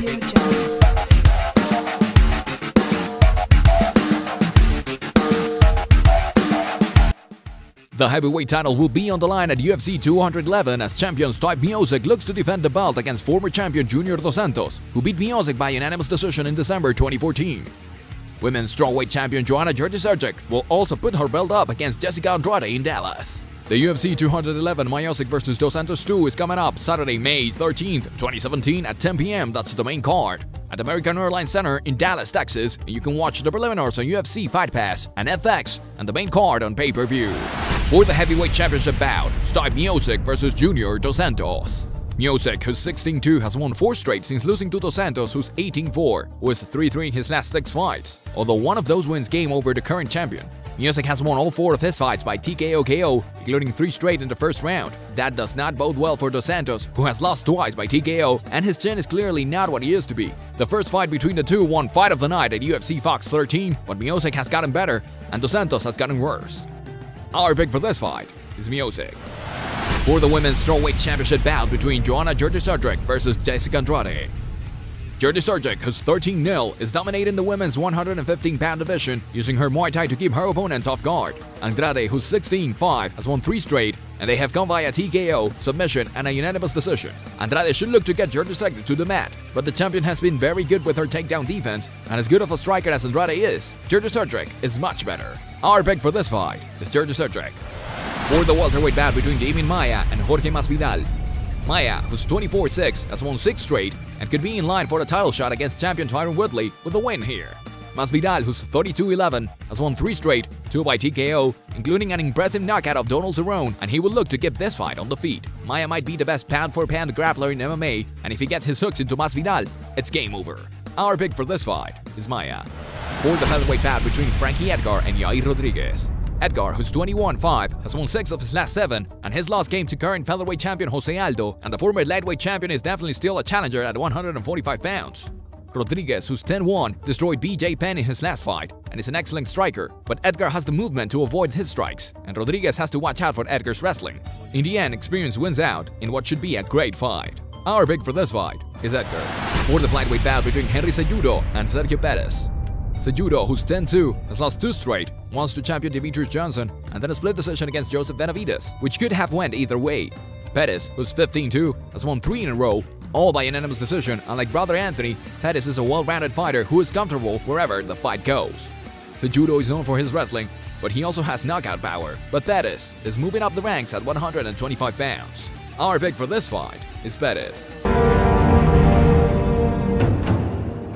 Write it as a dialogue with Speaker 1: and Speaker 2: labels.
Speaker 1: The heavyweight title will be on the line at UFC 211 as champion Stipe Miocic looks to defend the belt against former champion Junior dos Santos, who beat Miocic by unanimous decision in December 2014. Women's strawweight champion Joanna Jedrzejczyk will also put her belt up against Jessica Andrade in Dallas. The UFC 211 Miocic vs dos Santos 2 is coming up Saturday, May 13th, 2017 at 10 p.m. That's the main card at American Airlines Center in Dallas, Texas. And you can watch the preliminaries on UFC Fight Pass and FX and the main card on pay-per-view. For the heavyweight championship bout, Stipe Miocic vs Junior dos Santos. Miocic, who's 16-2, has won 4 straight since losing to dos Santos, who's 18-4, who is 3-3 in his last 6 fights. Although one of those wins came over the current champion, Miocic has won all 4 of his fights by TKO KO, including 3 straight in the first round. That does not bode well for dos Santos, who has lost twice by TKO, and his chin is clearly not what he used to be. The first fight between the two won Fight of the Night at UFC Fox 13, but Miocic has gotten better, and dos Santos has gotten worse. Our pick for this fight is Miocic. For the women's strawweight championship bout between Joanna Jedrzejczyk vs Jessica Andrade. Jedrzejczyk, who's 13-0, is dominating the women's 115-pound division, using her Muay Thai to keep her opponents off guard. Andrade, who's 16-5, has won 3 straight, and they have gone via TKO, submission, and a unanimous decision. Andrade should look to get Jedrzejczyk to the mat, but the champion has been very good with her takedown defense, and as good of a striker as Andrade is, Jedrzejczyk is much better. Our pick for this fight is Jedrzejczyk. For the welterweight bout between MAIA and Jorge Masvidal. MAIA, who's 24-6, has won 6 straight and could be in line for the title shot against champion Tyron Woodley with a win here. Masvidal, who's 32-11, has won 3 straight, 2 by TKO, including an impressive knockout of Donald Cerrone, and he will look to keep this fight on the feet. MAIA might be the best pound-for-pound grappler in MMA, and if he gets his hooks into Masvidal, it's game over. Our pick for this fight is MAIA. For the featherweight bout between Frankie Edgar and Yair Rodriguez. Edgar, who's 21-5, has won 6 of his last 7, and his loss came to current featherweight champion Jose Aldo, and the former lightweight champion is definitely still a challenger at 145 pounds. Rodriguez, who's 10-1, destroyed BJ Penn in his last fight, and is an excellent striker, but Edgar has the movement to avoid his strikes, and Rodriguez has to watch out for Edgar's wrestling. In the end, experience wins out in what should be a great fight. Our pick for this fight is Edgar. For the flyweight bout between Henry CEJUDO and Sergio Perez. CEJUDO, who's 10-2, has lost 2 straight, once to champion Demetrius Johnson, and then a split decision against Joseph Benavidez, which could have went either way. Perez, who's 15-2, has won 3 in a row, all by unanimous decision, and like brother Anthony, Perez is a well-rounded fighter who is comfortable wherever the fight goes. CEJUDO is known for his wrestling, but he also has knockout power, but Perez is moving up the ranks at 125 pounds. Our pick for this fight is Perez.